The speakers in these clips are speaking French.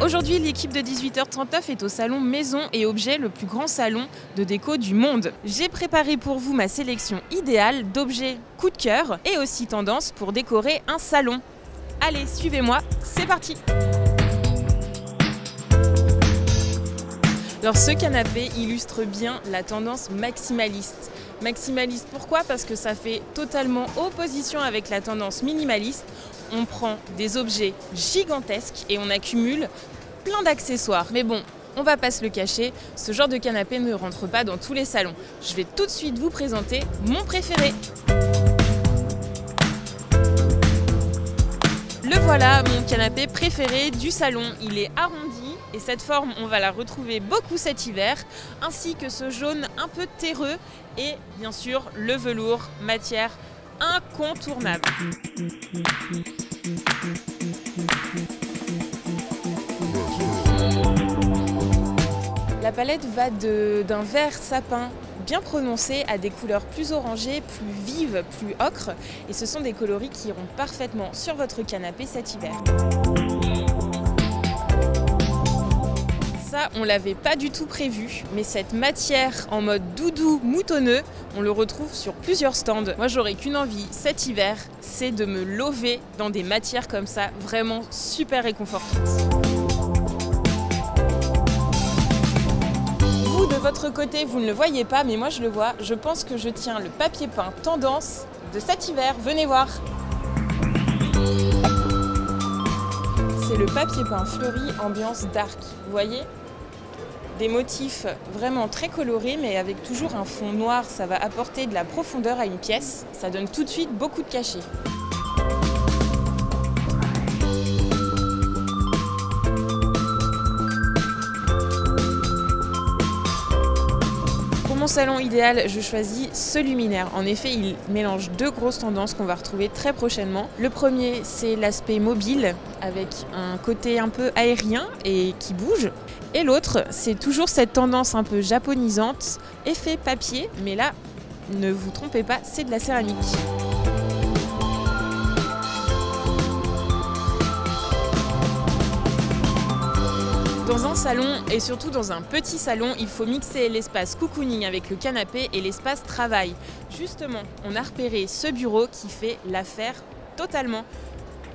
Aujourd'hui, l'équipe de 18h39 est au salon Maison et Objets, le plus grand salon de déco du monde. J'ai préparé pour vous ma sélection idéale d'objets coup de cœur et aussi tendance pour décorer un salon. Allez, suivez-moi, c'est parti! Alors ce canapé illustre bien la tendance maximaliste. Maximaliste pourquoi? Parce que ça fait totalement opposition avec la tendance minimaliste. On prend des objets gigantesques et on accumule plein d'accessoires. Mais bon, on va pas se le cacher, ce genre de canapé ne rentre pas dans tous les salons. Je vais tout de suite vous présenter mon préféré. Le voilà, mon canapé préféré du salon. Il est arrondi et cette forme, on va la retrouver beaucoup cet hiver, ainsi que ce jaune un peu terreux et bien sûr le velours, matière incontournable. La palette va d'un vert sapin bien prononcé à des couleurs plus orangées, plus vives, plus ocre. Et ce sont des coloris qui iront parfaitement sur votre canapé cet hiver. Ça, on l'avait pas du tout prévu, mais cette matière en mode doudou moutonneux, on le retrouve sur plusieurs stands. Moi, j'aurais qu'une envie cet hiver, c'est de me lover dans des matières comme ça, vraiment super réconfortantes. De votre côté, vous ne le voyez pas, mais moi je le vois. Je pense que je tiens le papier peint tendance de cet hiver. Venez voir. C'est le papier peint fleuri ambiance dark. Vous voyez? Des motifs vraiment très colorés, mais avec toujours un fond noir. Ça va apporter de la profondeur à une pièce. Ça donne tout de suite beaucoup de cachet. Mon salon idéal, je choisis ce luminaire. En effet, il mélange deux grosses tendances qu'on va retrouver très prochainement. Le premier, c'est l'aspect mobile, avec un côté un peu aérien et qui bouge. Et l'autre, c'est toujours cette tendance un peu japonisante, effet papier, mais là, ne vous trompez pas, c'est de la céramique. Dans un salon et surtout dans un petit salon, il faut mixer l'espace cocooning avec le canapé et l'espace travail. Justement, on a repéré ce bureau qui fait l'affaire totalement.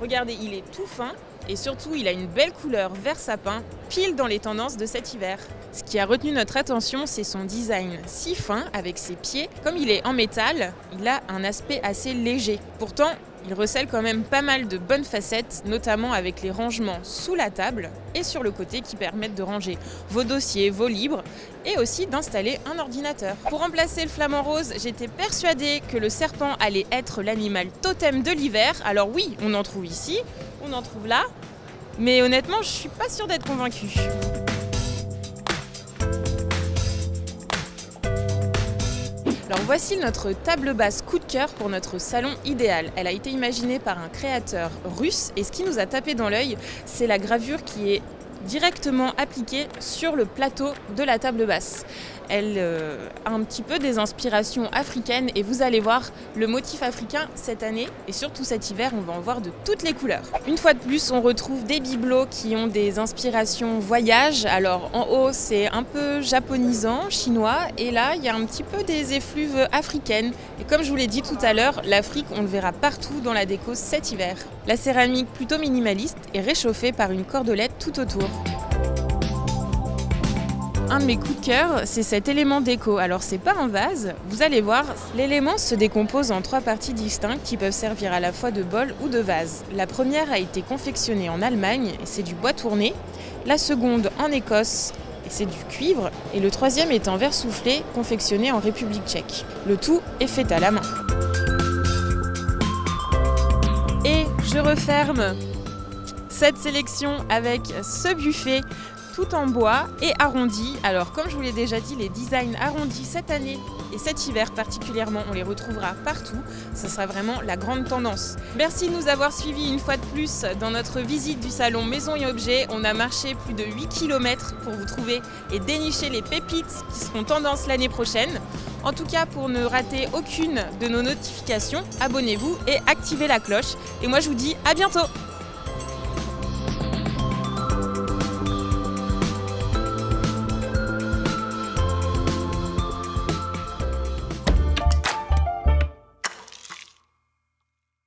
Regardez, il est tout fin et surtout il a une belle couleur vert sapin, pile dans les tendances de cet hiver. Ce qui a retenu notre attention, c'est son design si fin avec ses pieds. Comme il est en métal, il a un aspect assez léger. Pourtant, il recèle quand même pas mal de bonnes facettes, notamment avec les rangements sous la table et sur le côté qui permettent de ranger vos dossiers, vos livres et aussi d'installer un ordinateur. Pour remplacer le flamant rose, j'étais persuadée que le serpent allait être l'animal totem de l'hiver. Alors oui, on en trouve ici, on en trouve là, mais honnêtement, je suis pas sûre d'être convaincue. Alors voici notre table basse coup de cœur pour notre salon idéal. Elle a été imaginée par un créateur russe et ce qui nous a tapé dans l'œil, c'est la gravure qui est directement appliquée sur le plateau de la table basse. Elle a un petit peu des inspirations africaines et vous allez voir le motif africain cette année et surtout cet hiver, on va en voir de toutes les couleurs. Une fois de plus, on retrouve des bibelots qui ont des inspirations voyage. Alors en haut, c'est un peu japonisant, chinois et là, il y a un petit peu des effluves africaines. Et comme je vous l'ai dit tout à l'heure, l'Afrique, on le verra partout dans la déco cet hiver. La céramique plutôt minimaliste est réchauffée par une cordelette tout autour. Un de mes coups de cœur, c'est cet élément déco. Alors c'est pas un vase, vous allez voir, l'élément se décompose en trois parties distinctes qui peuvent servir à la fois de bol ou de vase. La première a été confectionnée en Allemagne et c'est du bois tourné. La seconde en Écosse et c'est du cuivre. Et le troisième est en verre soufflé, confectionné en République tchèque. Le tout est fait à la main. Et je referme cette sélection avec ce buffet tout en bois et arrondi. Alors comme je vous l'ai déjà dit, les designs arrondis cette année et cet hiver particulièrement, on les retrouvera partout. Ce sera vraiment la grande tendance. Merci de nous avoir suivis une fois de plus dans notre visite du salon Maison et Objets. On a marché plus de 8 km pour vous trouver et dénicher les pépites qui seront tendance l'année prochaine. En tout cas, pour ne rater aucune de nos notifications, abonnez-vous et activez la cloche. Et moi, je vous dis à bientôt!